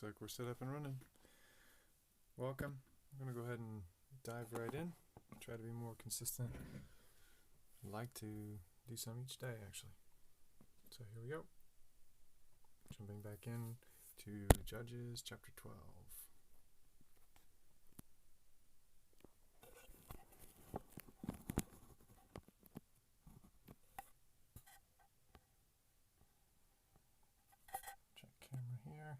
Looks like we're set up and running. Welcome. I'm going to go ahead and dive right in. Try to be more consistent. I'd like to do some each day, actually. So here we go. Jumping back in to Judges chapter 12. Check camera here.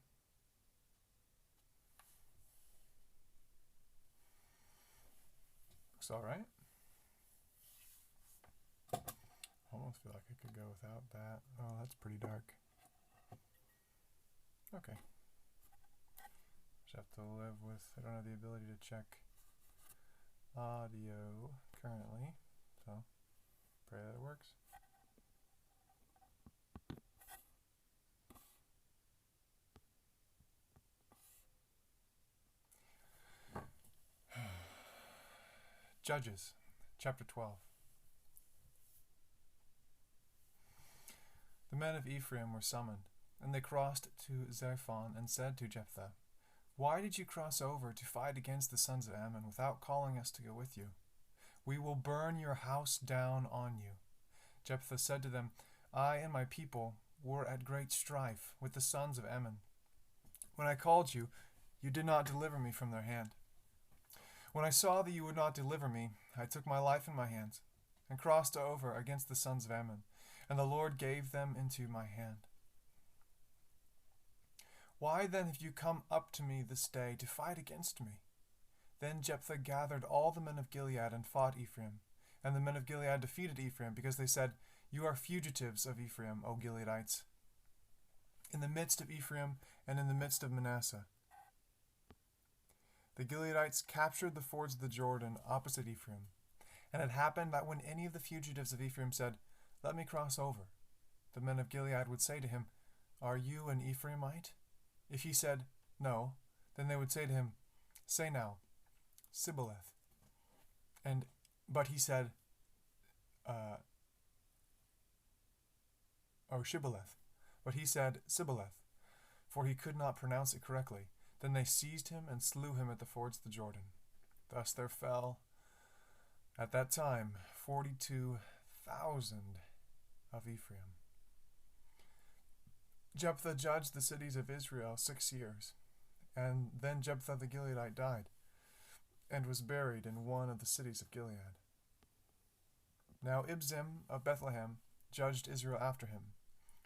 Looks alright. Almost feel like I could go without that. Oh, that's pretty dark. Okay. Just have to live with, I don't have the ability to check audio currently, so pray that it works. Judges chapter 12. The men of Ephraim were summoned, and they crossed to Zaphon and said to Jephthah, "Why did you cross over to fight against the sons of Ammon without calling us to go with you? We will burn your house down on you." Jephthah said to them, "I and my people were at great strife with the sons of Ammon. When I called you, you did not deliver me from their hand. When I saw that you would not deliver me, I took my life in my hands and crossed over against the sons of Ammon, and the Lord gave them into my hand. Why then have you come up to me this day to fight against me?" Then Jephthah gathered all the men of Gilead and fought Ephraim. And the men of Gilead defeated Ephraim, because they said, "You are fugitives of Ephraim, O Gileadites, in the midst of Ephraim and in the midst of Manasseh." The Gileadites captured the fords of the Jordan opposite Ephraim. And it happened that when any of the fugitives of Ephraim said, "Let me cross over," the men of Gilead would say to him, "Are you an Ephraimite?" If he said, "No," then they would say to him, "Say now, Sibboleth." But he said, Shibboleth. But he said, "Sibboleth," for he could not pronounce it correctly. Then they seized him and slew him at the fords of the Jordan. Thus there fell, at that time, 42,000 of Ephraim. Jephthah judged the cities of Israel 6 years. And then Jephthah the Gileadite died, and was buried in one of the cities of Gilead. Now Ibzan of Bethlehem judged Israel after him.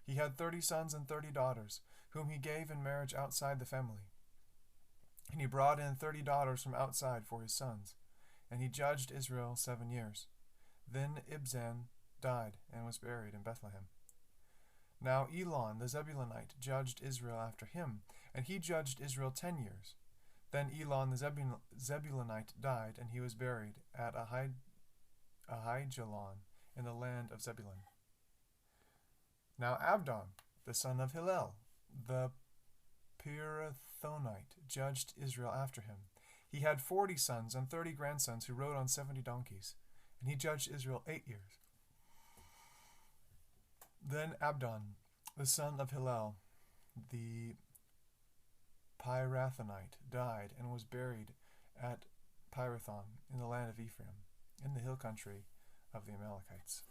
He had 30 sons and 30 daughters, whom he gave in marriage outside the family. And he brought in 30 daughters from outside for his sons, and he judged Israel 7 years. Then Ibzan died and was buried in Bethlehem. Now Elon the Zebulunite judged Israel after him, and he judged Israel 10 years. Then Elon the Zebulunite died, and he was buried at Ahijalon in the land of Zebulun. Now Abdon, the son of Hillel, the Pirathonite, judged Israel after him. He had 40 sons and 30 grandsons who rode on 70 donkeys, and he judged Israel 8 years. Then Abdon, the son of Hillel, the Pirathonite, died and was buried at Pirathon in the land of Ephraim, in the hill country of the Amalekites.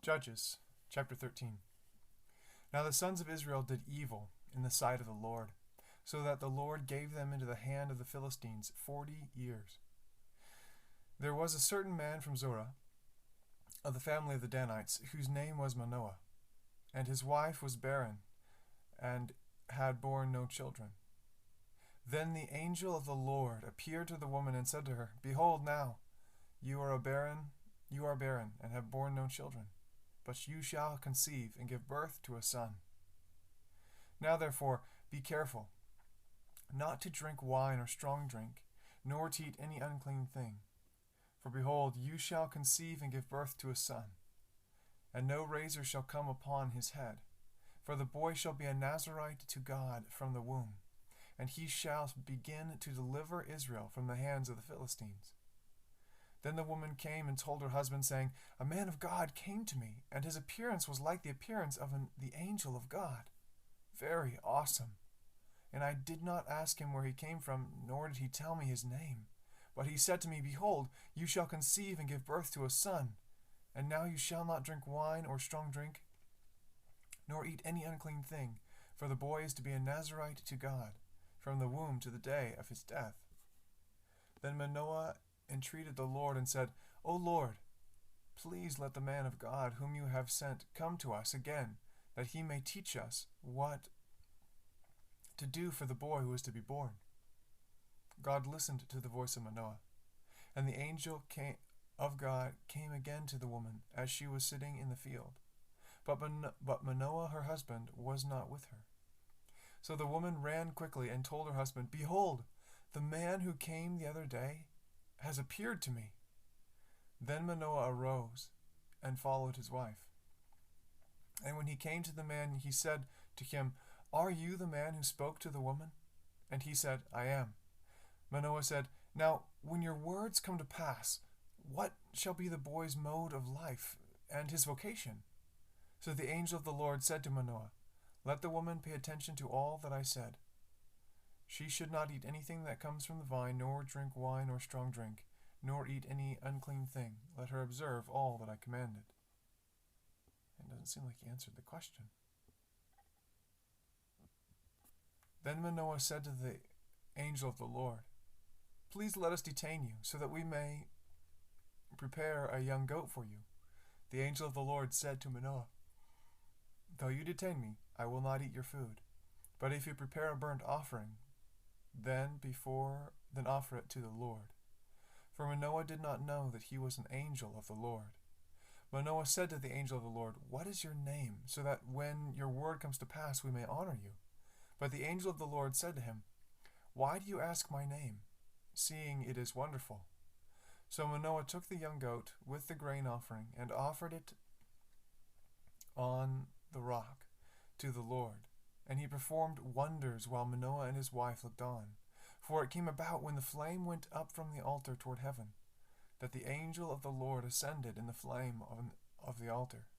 Judges chapter 13. Now the sons of Israel did evil in the sight of the Lord, so that the Lord gave them into the hand of the Philistines 40 years. There was a certain man from Zorah, of the family of the Danites, whose name was Manoah, and his wife was barren, and had borne no children. Then the angel of the Lord appeared to the woman and said to her, "Behold now, you are barren, and have borne no children, but you shall conceive and give birth to a son. Now therefore be careful, not to drink wine or strong drink, nor to eat any unclean thing. For behold, you shall conceive and give birth to a son, and no razor shall come upon his head. For the boy shall be a Nazarite to God from the womb, and he shall begin to deliver Israel from the hands of the Philistines." Then the woman came and told her husband, saying, "A man of God came to me, and his appearance was like the appearance of the angel of God. Very awesome. And I did not ask him where he came from, nor did he tell me his name. But he said to me, Behold, you shall conceive and give birth to a son. And now you shall not drink wine or strong drink, nor eat any unclean thing, for the boy is to be a Nazarite to God, from the womb to the day of his death." Then Manoah entreated the Lord and said, "O Lord, please let the man of God whom you have sent come to us again, that he may teach us what to do for the boy who is to be born." God listened to the voice of Manoah, and the angel of God came again to the woman as she was sitting in the field. But Manoah, her husband, was not with her. So the woman ran quickly and told her husband, "Behold, the man who came the other day has appeared to me." Then Manoah arose and followed his wife. And when he came to the man, he said to him, "Are you the man who spoke to the woman?" And he said, "I am." Manoah said, "Now, when your words come to pass, what shall be the boy's mode of life and his vocation?" So the angel of the Lord said to Manoah, "Let the woman pay attention to all that I said. She should not eat anything that comes from the vine, nor drink wine or strong drink, nor eat any unclean thing. Let her observe all that I commanded." It doesn't seem like he answered the question. Then Manoah said to the angel of the Lord, "Please let us detain you, so that we may prepare a young goat for you." The angel of the Lord said to Manoah, "Though you detain me, I will not eat your food. But if you prepare a burnt offering, then offer it to the Lord." For Manoah did not know that he was an angel of the Lord. Manoah said to the angel of the Lord, "What is your name, so that when your word comes to pass we may honor you?" But the angel of the Lord said to him, "Why do you ask my name, seeing it is wonderful?" So Manoah took the young goat with the grain offering and offered it on the rock to the Lord. And he performed wonders while Manoah and his wife looked on. For it came about, when the flame went up from the altar toward heaven, that the angel of the Lord ascended in the flame of the altar.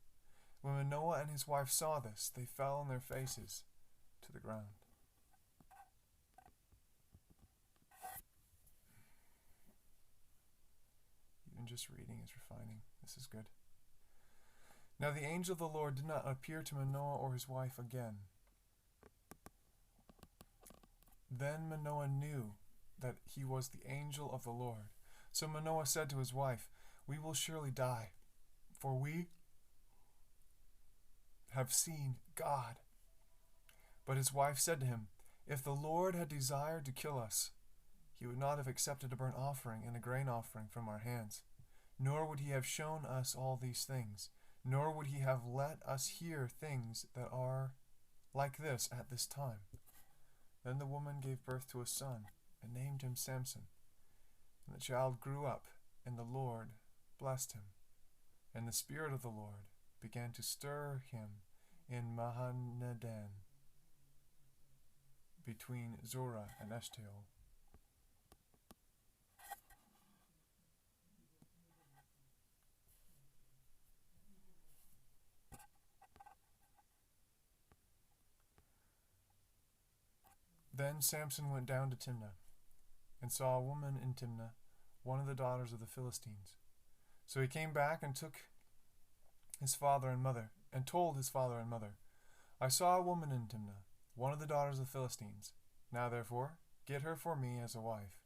When Manoah and his wife saw this, they fell on their faces to the ground. Even just reading is refining. This is good. Now the angel of the Lord did not appear to Manoah or his wife again. Then Manoah knew that he was the angel of the Lord. So Manoah said to his wife, "We will surely die, for we have seen God." But his wife said to him, "If the Lord had desired to kill us, he would not have accepted a burnt offering and a grain offering from our hands, nor would he have shown us all these things, nor would he have let us hear things that are like this at this time." Then the woman gave birth to a son and named him Samson. And the child grew up, and the Lord blessed him. And the Spirit of the Lord began to stir him in Mahaneh-dan, between Zorah and Eshtaol. Then Samson went down to Timnah, and saw a woman in Timnah, one of the daughters of the Philistines. So he came back and took his father and mother, and told his father and mother, "I saw a woman in Timnah, one of the daughters of the Philistines. Now therefore, get her for me as a wife."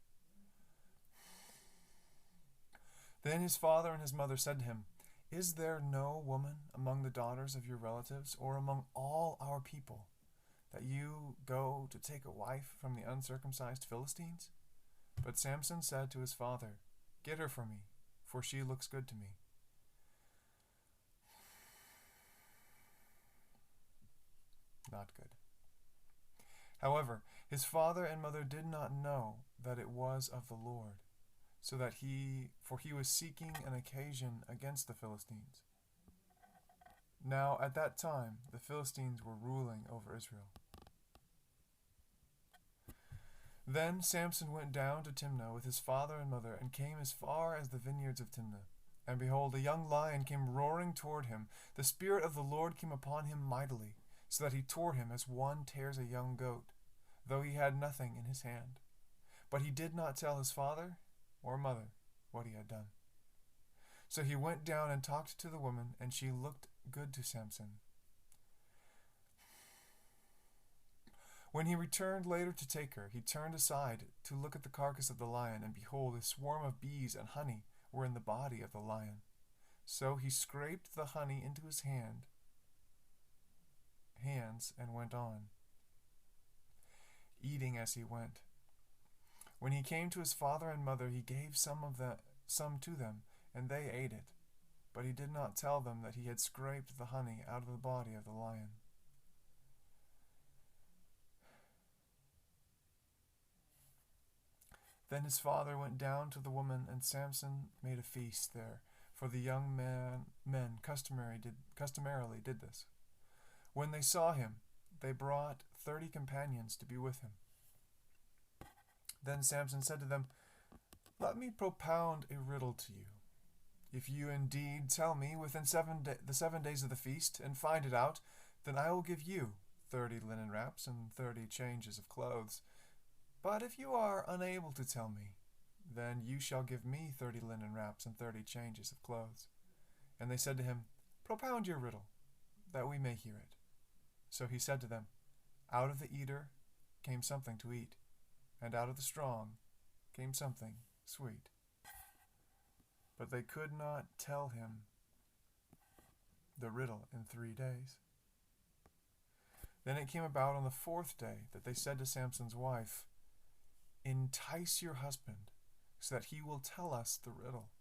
Then his father and his mother said to him, "Is there no woman among the daughters of your relatives, or among all our people, that you go to take a wife from the uncircumcised Philistines?" But Samson said to his father, "Get her for me, for she looks good to me." Not good. However, his father and mother did not know that it was of the Lord, for he was seeking an occasion against the Philistines. Now at that time the Philistines were ruling over Israel. Then Samson went down to Timnah with his father and mother, and came as far as the vineyards of Timnah. And behold, a young lion came roaring toward him. The Spirit of the Lord came upon him mightily, so that he tore him as one tears a young goat, though he had nothing in his hand. But he did not tell his father or mother what he had done. So he went down and talked to the woman, and she looked good to Samson. When he returned later to take her, he turned aside to look at the carcass of the lion, and behold, a swarm of bees and honey were in the body of the lion. So he scraped the honey into his hands and went on, eating as he went. When he came to his father and mother, he gave some to them, and they ate it. But he did not tell them that he had scraped the honey out of the body of the lion. Then his father went down to the woman, and Samson made a feast there, for the young men customarily did this. When they saw him, they brought 30 companions to be with him. Then Samson said to them, "Let me propound a riddle to you. If you indeed tell me within the 7 days of the feast, and find it out, then I will give you 30 linen wraps and 30 changes of clothes. But if you are unable to tell me, then you shall give me 30 linen wraps and 30 changes of clothes." And they said to him, "Propound your riddle, that we may hear it." So he said to them, "Out of the eater came something to eat, and out of the strong came something sweet." But they could not tell him the riddle in 3 days. Then it came about on the 4th day that they said to Samson's wife, "Entice your husband, so that he will tell us the riddle,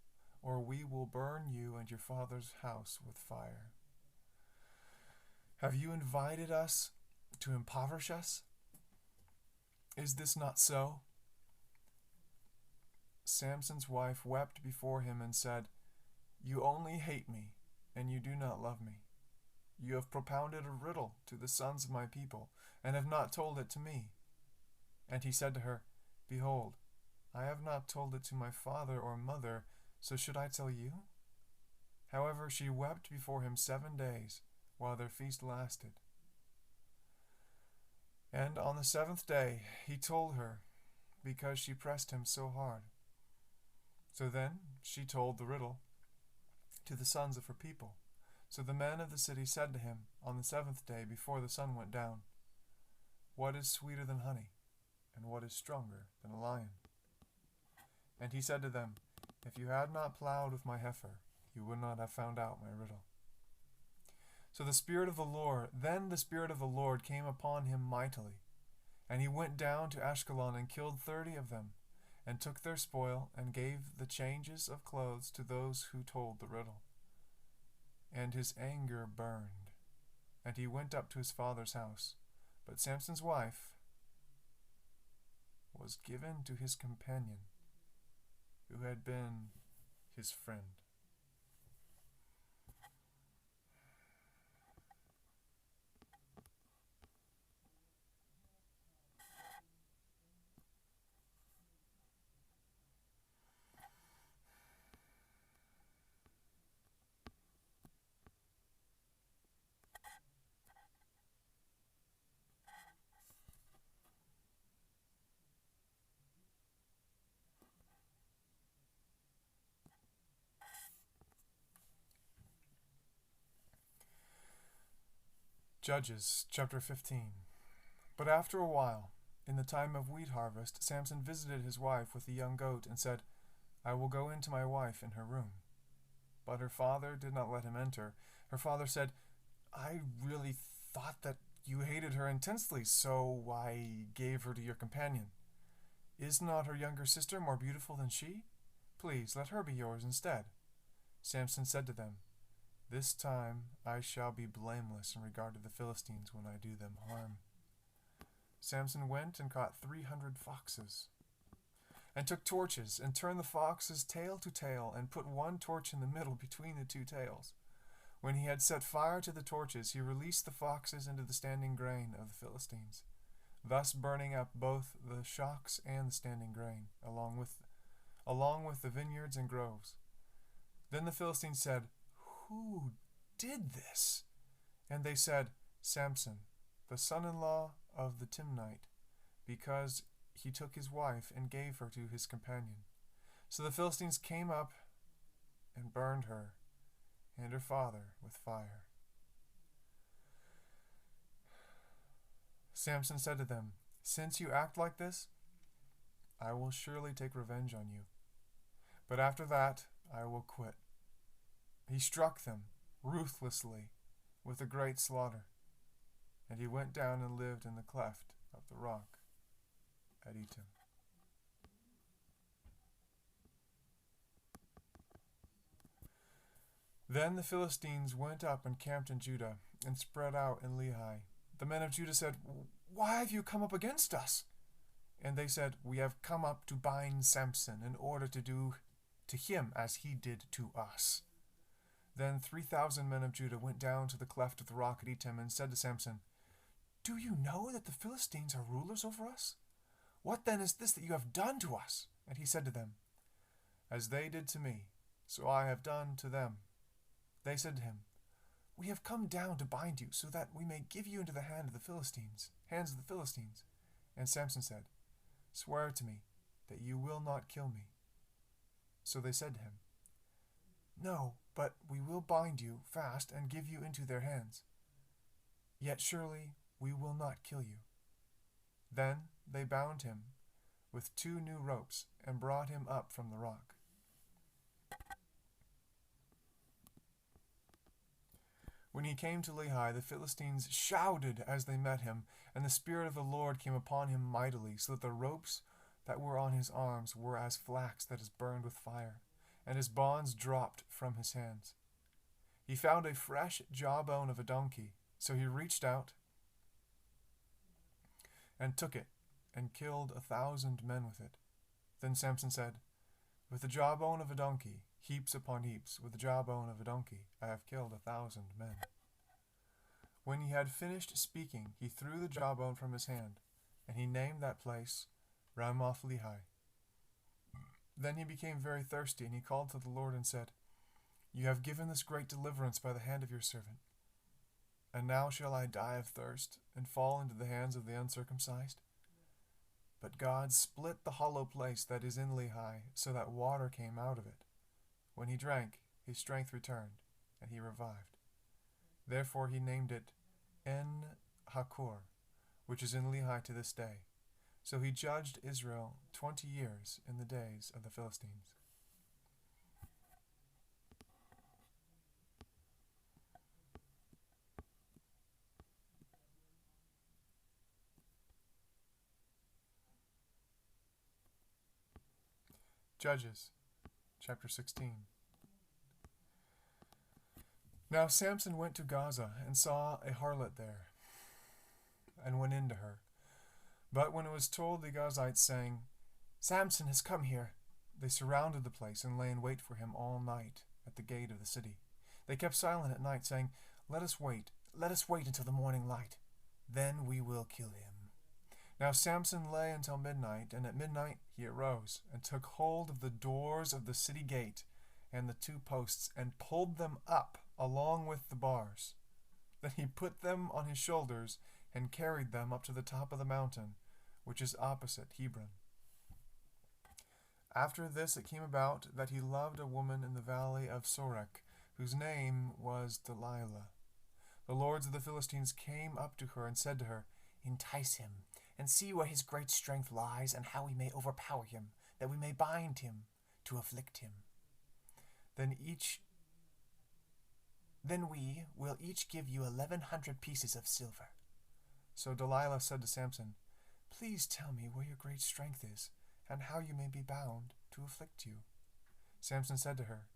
or we will burn you and your father's house with fire. Have you invited us to impoverish us? Is this not so?" Samson's wife wept before him and said, "You only hate me, and you do not love me. You have propounded a riddle to the sons of my people, and have not told it to me." And he said to her, "Behold, I have not told it to my father or mother, so should I tell you?" However, she wept before him 7 days, while their feast lasted. And on the 7th day he told her, because she pressed him so hard. So then she told the riddle to the sons of her people. So the men of the city said to him on the 7th day before the sun went down, "What is sweeter than honey? And what is stronger than a lion?" And he said to them, "If you had not plowed with my heifer, you would not have found out my riddle." So the Spirit of the Lord came upon him mightily, and he went down to Ashkelon and killed 30 of them, and took their spoil, and gave the changes of clothes to those who told the riddle. And his anger burned, and he went up to his father's house. But Samson's wife was given to his companion, who had been his friend. Judges chapter 15. But after a while, in the time of wheat harvest, Samson visited his wife with a young goat and said, "I will go into my wife in her room." But her father did not let him enter. Her father said, "I really thought that you hated her intensely, so I gave her to your companion. Is not her younger sister more beautiful than she? Please let her be yours instead." Samson said to them, "This time I shall be blameless in regard to the Philistines when I do them harm." Samson went and caught 300 foxes, and took torches, and turned the foxes tail to tail, and put one torch in the middle between the 2 tails. When he had set fire to the torches, he released the foxes into the standing grain of the Philistines. thus burning up both the shocks and the standing grain, along with the vineyards and groves. Then the Philistines said, "Who did this?" And they said, "Samson, the son-in-law of the Timnite, because he took his wife and gave her to his companion." So the Philistines came up and burned her and her father with fire. Samson said to them, "Since you act like this, I will surely take revenge on you. But after that, I will quit." He struck them ruthlessly with a great slaughter, and he went down and lived in the cleft of the rock at Etam. Then the Philistines went up and camped in Judah and spread out in Lehi. The men of Judah said, "Why have you come up against us?" And they said, "We have come up to bind Samson in order to do to him as he did to us." Then 3,000 men of Judah went down to the cleft of the rock at Etam and said to Samson, "Do you know that the Philistines are rulers over us? What then is this that you have done to us?" And he said to them, "As they did to me, so I have done to them." They said to him, "We have come down to bind you, so that we may give you into the hands of the Philistines. And Samson said, "Swear to me that you will not kill me." So they said to him, "No, but we will bind you fast and give you into their hands. Yet surely we will not kill you." Then they bound him with 2 new ropes and brought him up from the rock. When he came to Lehi, the Philistines shouted as they met him, and the Spirit of the Lord came upon him mightily, so that the ropes that were on his arms were as flax that is burned with fire, and his bonds dropped from his hands. He found a fresh jawbone of a donkey, so he reached out and took it, and killed 1,000 men with it. Then Samson said, "With the jawbone of a donkey, heaps upon heaps, with the jawbone of a donkey, I have killed 1,000 men." When he had finished speaking, he threw the jawbone from his hand, and he named that place Ramoth Lehi. Then he became very thirsty, and he called to the Lord and said, "You have given this great deliverance by the hand of your servant. And now shall I die of thirst, and fall into the hands of the uncircumcised?" But God split the hollow place that is in Lehi, so that water came out of it. When he drank, his strength returned, and he revived. Therefore he named it En-Hakkore, which is in Lehi to this day. So he judged Israel 20 years in the days of the Philistines. Judges, chapter 16. Now Samson went to Gaza and saw a harlot there, and went in to her. But when it was told the Gazites, saying, "Samson has come here," they surrounded the place and lay in wait for him all night at the gate of the city. They kept silent at night, saying, let us wait until the morning light. Then we will kill him." Now Samson lay until midnight, and at midnight he arose, and took hold of the doors of the city gate and the 2 posts, and pulled them up along with the bars. Then he put them on his shoulders, and carried them up to the top of the mountain, which is opposite Hebron. After this it came about that he loved a woman in the valley of Sorek, whose name was Delilah. The lords of the Philistines came up to her and said to her, "Entice him, and see where his great strength lies, and how we may overpower him, that we may bind him to afflict him. Then we will each give you 1,100 pieces of silver." So Delilah said to Samson, "Please tell me where your great strength is, and how you may be bound to afflict you." Samson said to her,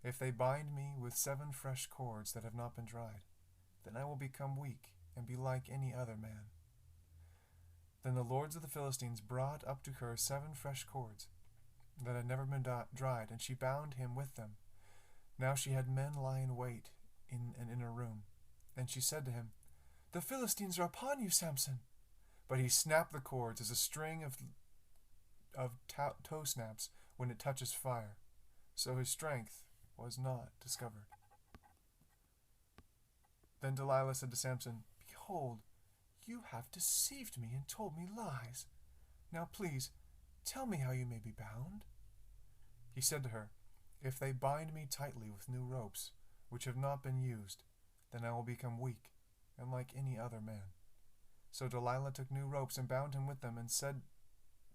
"If they bind me with 7 fresh cords that have not been dried, then I will become weak and be like any other man." Then the lords of the Philistines brought up to her 7 fresh cords that had never been dried, and she bound him with them. Now she had men lie in wait in an inner room. And she said to him, "The Philistines are upon you, Samson." but he snapped the cords as a string of toe snaps when it touches fire. So his strength was not discovered. Then Delilah said to Samson, "Behold, you have deceived me and told me lies. Now please, tell me how you may be bound." He said to her, "If they bind me tightly with new ropes, which have not been used, then I will become weak, and like any other man." So Delilah took new ropes and bound him with them, and said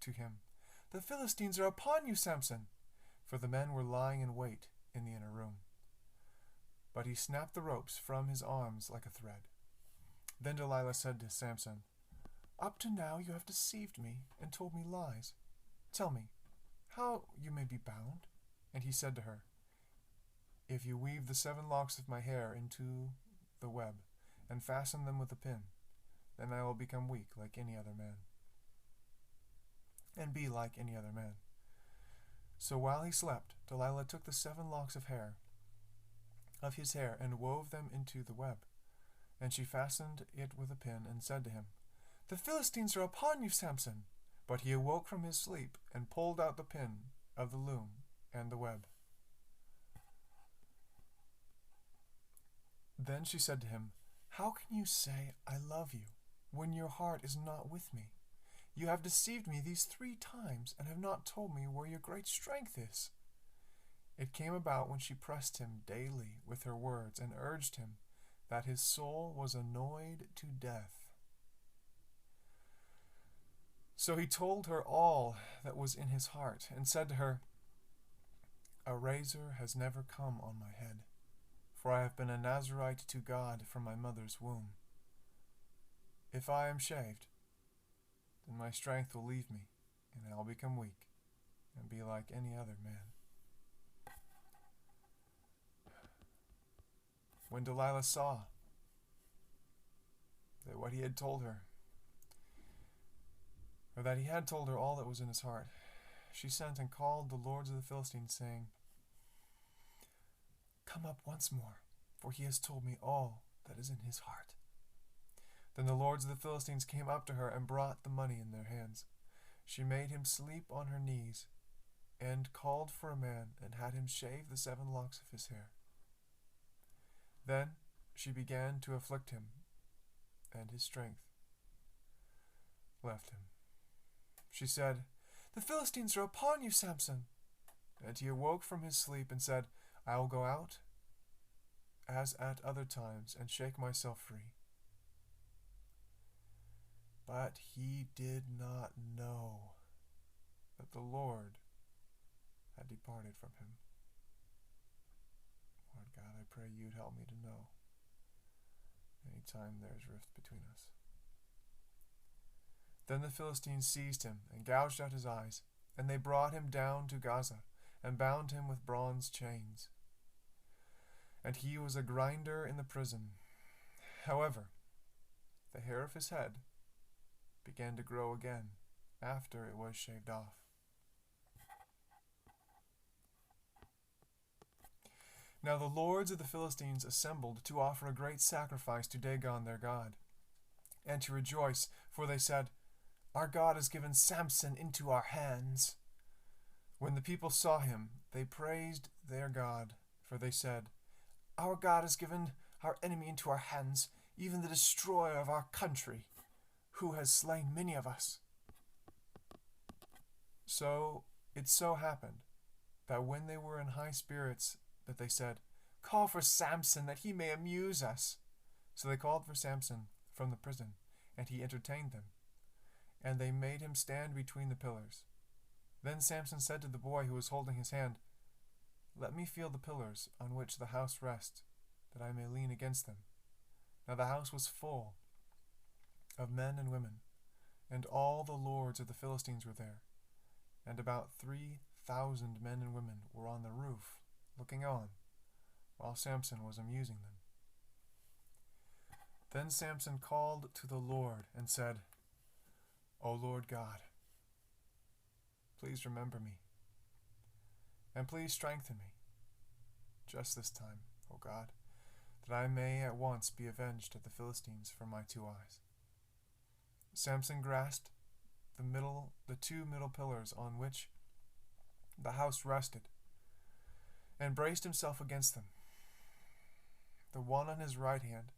to him, "The Philistines are upon you, Samson!" For the men were lying in wait in the inner room. But he snapped the ropes from his arms like a thread. Then Delilah said to Samson, "Up to now you have deceived me and told me lies. Tell me how you may be bound." And he said to her, "If you weave the 7 locks of my hair into the web and fasten them with a pin, then I will become weak like any other man, and be like any other man." So while he slept, Delilah took the 7 locks of his hair and wove them into the web. And she fastened it with a pin and said to him, "The Philistines are upon you, Samson." But he awoke from his sleep and pulled out the pin of the loom and the web. Then she said to him, "How can you say, 'I love you,' when your heart is not with me? You have deceived me these 3 times and have not told me where your great strength is." It came about when she pressed him daily with her words and urged him, that his soul was annoyed to death. So he told her all that was in his heart, and said to her, "A razor has never come on my head, for I have been a Nazarite to God from my mother's womb. If I am shaved, then my strength will leave me, and I will become weak, and be like any other man." When Delilah saw that what he had told her, or that he had told her all that was in his heart, she sent and called the lords of the Philistines, saying, "Come up once more, for he has told me all that is in his heart." Then the lords of the Philistines came up to her and brought the money in their hands. She made him sleep on her knees, and called for a man, and had him shave the 7 locks of his hair. Then she began to afflict him, and his strength left him. She said, "The Philistines are upon you, Samson." And he awoke from his sleep and said, "I will go out as at other times and shake myself free." But he did not know that the Lord had departed from him. Lord God, I pray you'd help me to know anytime there is rift between us. Then the Philistines seized him and gouged out his eyes, and they brought him down to Gaza and bound him with bronze chains. And he was a grinder in the prison. However, the hair of his head began to grow again after it was shaved off. Now the lords of the Philistines assembled to offer a great sacrifice to Dagon their god, and to rejoice, for they said, "Our God has given Samson into our hands." When the people saw him, they praised their God, for they said, "Our God has given our enemy into our hands, even the destroyer of our country, who has slain many of us." So it so happened that when they were in high spirits, that they said, "Call for Samson, that he may amuse us." So they called for Samson from the prison, and he entertained them. And they made him stand between the pillars. Then Samson said to the boy who was holding his hand, "Let me feel the pillars on which the house rests, that I may lean against them." Now the house was full of men and women, and all the lords of the Philistines were there, and about 3,000 men and women were on the roof, looking on, while Samson was amusing them. Then Samson called to the Lord and said, "O Lord God, please remember me, and please strengthen me, just this time, O God, that I may at once be avenged of the Philistines for my 2 eyes." Samson grasped the two middle pillars on which the house rested, and braced himself against them, the one on his right hand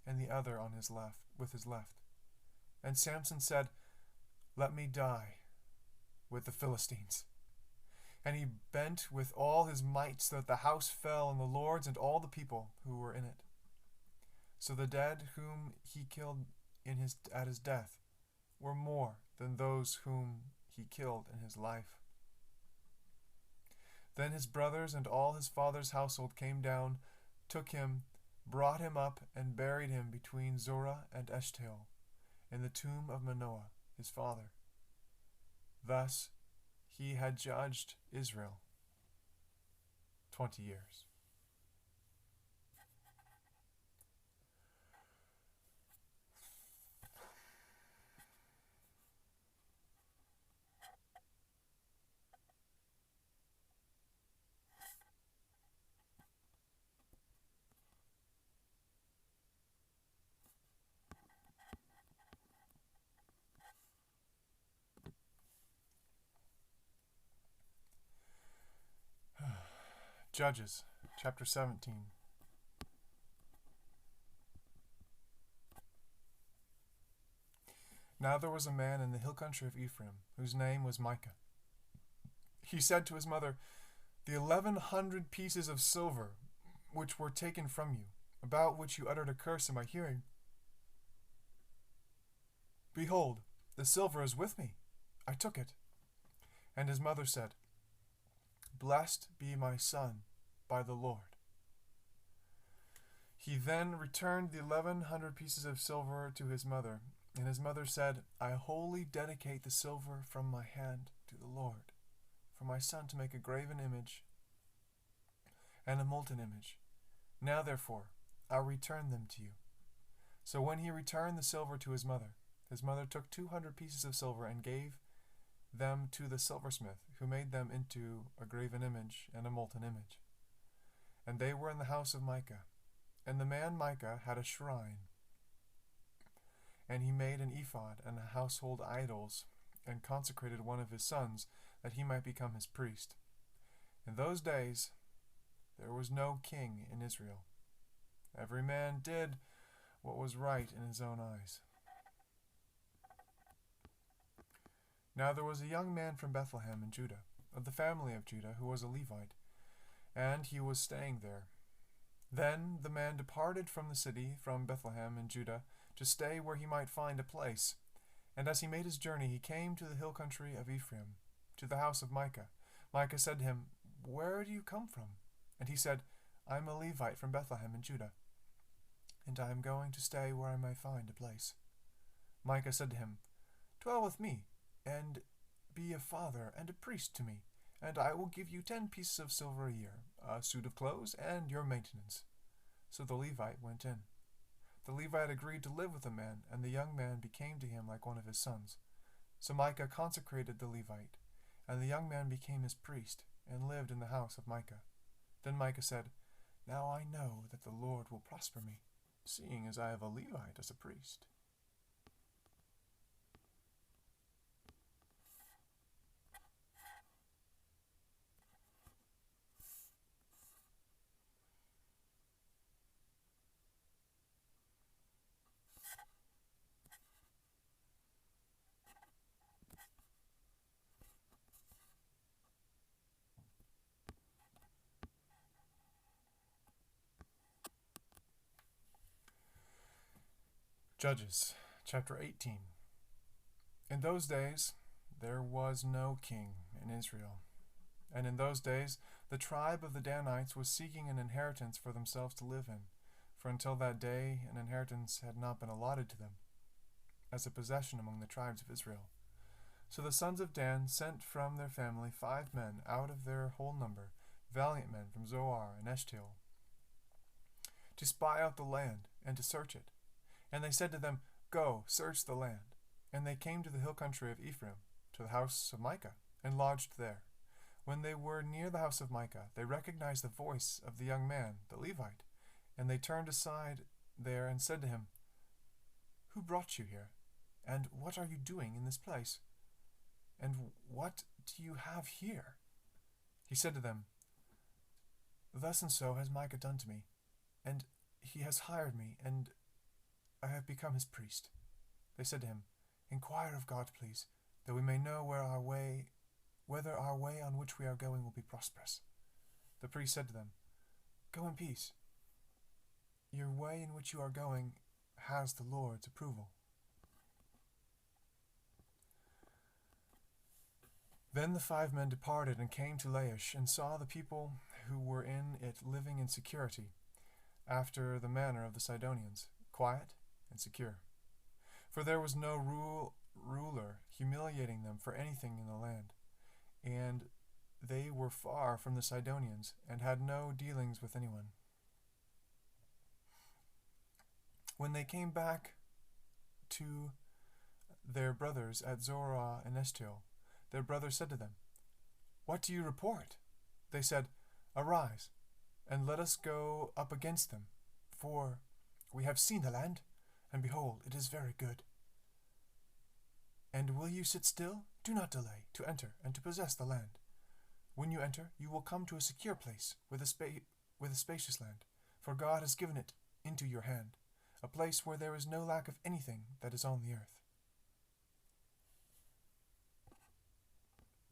and the other on his left, with his left. And Samson said, "Let me die with the Philistines." And he bent with all his might so that the house fell on the lords and all the people who were in it. So the dead whom he killed at his death were more than those whom he killed in his life. Then his brothers and all his father's household came down, took him, brought him up, and buried him between Zorah and Eshtaol, in the tomb of Manoah, his father. Thus he had judged Israel 20 years. Judges, chapter 17. Now there was a man in the hill country of Ephraim, whose name was Micah. He said to his mother, "The 1,100 pieces of silver which were taken from you, about which you uttered a curse in my hearing, behold, the silver is with me. I took it." And his mother said, "Blessed be my son by the Lord." He then returned the 1,100 pieces of silver to his mother, and his mother said, "I wholly dedicate the silver from my hand to the Lord, for my son to make a graven image and a molten image. Now therefore, I'll return them to you." So when he returned the silver to his mother took 200 pieces of silver and gave them to the silversmith, who made them into a graven image and a molten image. And they were in the house of Micah. And the man Micah had a shrine. And he made an ephod and household idols, and consecrated one of his sons, that he might become his priest. In those days there was no king in Israel. Every man did what was right in his own eyes. Now there was a young man from Bethlehem in Judah, of the family of Judah, who was a Levite, and he was staying there. Then the man departed from the city, from Bethlehem in Judah, to stay where he might find a place. And as he made his journey, he came to the hill country of Ephraim, to the house of Micah. Micah said to him, "Where do you come from?" And he said, "I am a Levite from Bethlehem in Judah, and I am going to stay where I may find a place." Micah said to him, "Dwell with me, and be a father and a priest to me, and I will give you 10 pieces of silver a year, a suit of clothes, and your maintenance." So the Levite went in. The Levite agreed to live with the man, and the young man became to him like one of his sons. So Micah consecrated the Levite, and the young man became his priest, and lived in the house of Micah. Then Micah said, "Now I know that the Lord will prosper me, seeing as I have a Levite as a priest." Judges, chapter 18. In those days there was no king in Israel. And in those days the tribe of the Danites was seeking an inheritance for themselves to live in, for until that day an inheritance had not been allotted to them, as a possession among the tribes of Israel. So the sons of Dan sent from their family 5 men out of their whole number, valiant men from Zoar and Eshtaol, to spy out the land and to search it. And they said to them, "Go, search the land." And they came to the hill country of Ephraim, to the house of Micah, and lodged there. When they were near the house of Micah, they recognized the voice of the young man, the Levite, and they turned aside there and said to him, "Who brought you here? And what are you doing in this place? And what do you have here? He said to them, Thus and so has Micah done to me, and he has hired me, and I have become his priest. They said to him, Inquire of God, please, that we may know whether our way on which we are going will be prosperous. The priest said to them, Go in peace. Your way in which you are going has the Lord's approval. Then the 5 men departed and came to Laish, and saw the people who were in it living in security, after the manner of the Sidonians, quiet and secure. For there was no ruler humiliating them for anything in the land, and they were far from the Sidonians, and had no dealings with anyone. When they came back to their brothers at Zorah and Eshtaol, their brother said to them, What do you report? They said, Arise, and let us go up against them, for we have seen the land, and behold, it is very good. And will you sit still? Do not delay to enter and to possess the land. When you enter, you will come to a secure place with a spacious land, for God has given it into your hand, a place where there is no lack of anything that is on the earth.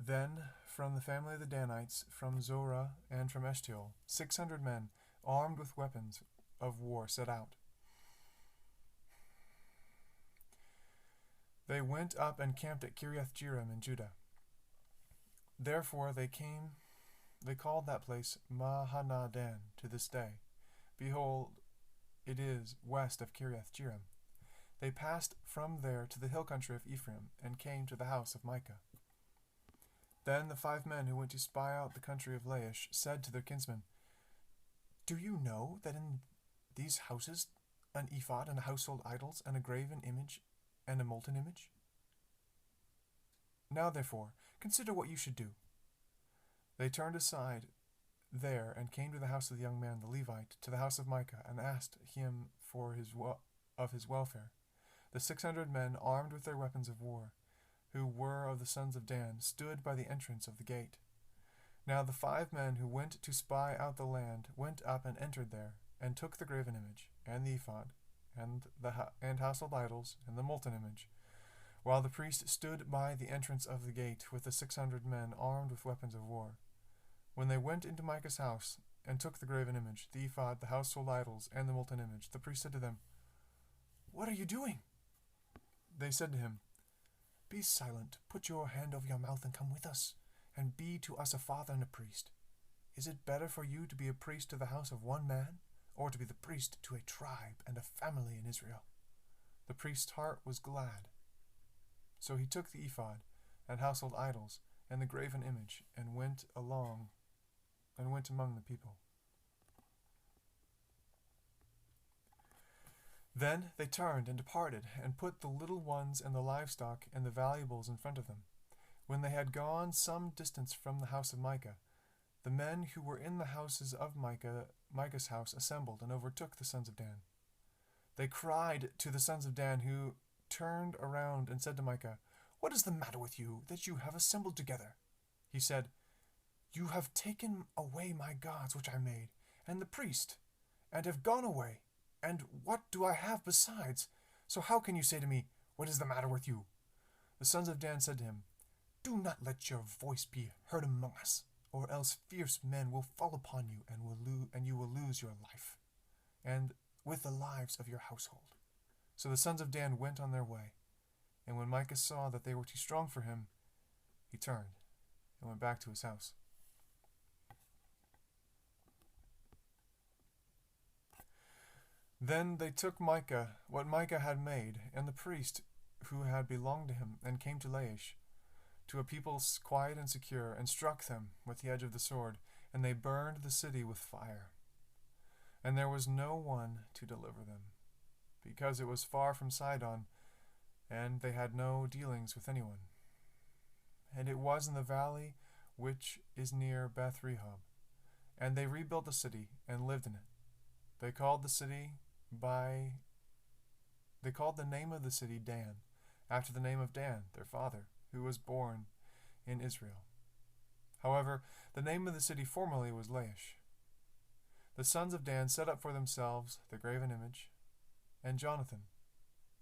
Then from the family of the Danites, from Zorah and from Eshtaol, 600 men, armed with weapons of war, set out. They went up and camped at Kiriath-Jearim in Judah. Therefore they called that place Mahanadan to this day. Behold, it is west of Kiriath-Jearim. They passed from there to the hill country of Ephraim, and came to the house of Micah. Then the 5 men who went to spy out the country of Laish said to their kinsmen, Do you know that in these houses an ephod and a household idols and a graven image and a molten image? Now therefore, consider what you should do. They turned aside there and came to the house of the young man the Levite, to the house of Micah, and asked him for his welfare. The 600 men, armed with their weapons of war, who were of the sons of Dan, stood by the entrance of the gate. Now the 5 men who went to spy out the land went up and entered there, and took the graven image, and the ephod, and household idols, and the molten image, while the priest stood by the entrance of the gate with the 600 men armed with weapons of war. When they went into Micah's house, and took the graven image, the ephod, the household idols, and the molten image, the priest said to them, What are you doing? They said to him, Be silent, put your hand over your mouth, and come with us, and be to us a father and a priest. Is it better for you to be a priest to the house of one man, or to be the priest to a tribe and a family in Israel? The priest's heart was glad. So he took the ephod, and household idols, and the graven image, and went among the people. Then they turned and departed, and put the little ones and the livestock and the valuables in front of them. When they had gone some distance from the house of Micah, the men who were in the houses of Micah's house assembled and overtook the sons of Dan. They cried to the sons of Dan, who turned around and said to Micah, What is the matter with you, that you have assembled together? He said, You have taken away my gods which I made, and the priest, and have gone away. And what do I have besides? So how can you say to me, What is the matter with you? The sons of Dan said to him, Do not let your voice be heard among us, or else fierce men will fall upon you, and you will lose your life, and with the lives of your household. So the sons of Dan went on their way, and when Micah saw that they were too strong for him, he turned and went back to his house. Then they took what Micah had made, and the priest who had belonged to him, and came to Laish, to a people quiet and secure, and struck them with the edge of the sword, and they burned the city with fire. And there was no one to deliver them, because it was far from Sidon, and they had no dealings with anyone. And it was in the valley which is near Beth-rehob. And they rebuilt the city, and lived in it. They called the name of the city Dan, after the name of Dan, their father, who was born in Israel. However, the name of the city formerly was Laish. The sons of Dan set up for themselves the graven image, and Jonathan,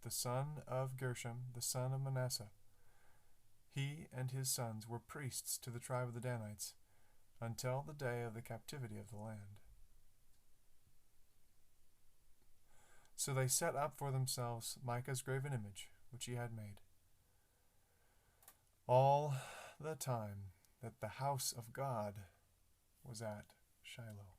the son of Gershom, the son of Manasseh. He and his sons were priests to the tribe of the Danites until the day of the captivity of the land. So they set up for themselves Micah's graven image, which he had made, all the time that the house of God was at Shiloh.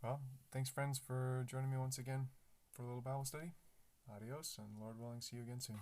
Well, thanks, friends, for joining me once again for a little Bible study. Adios, and Lord willing, see you again soon.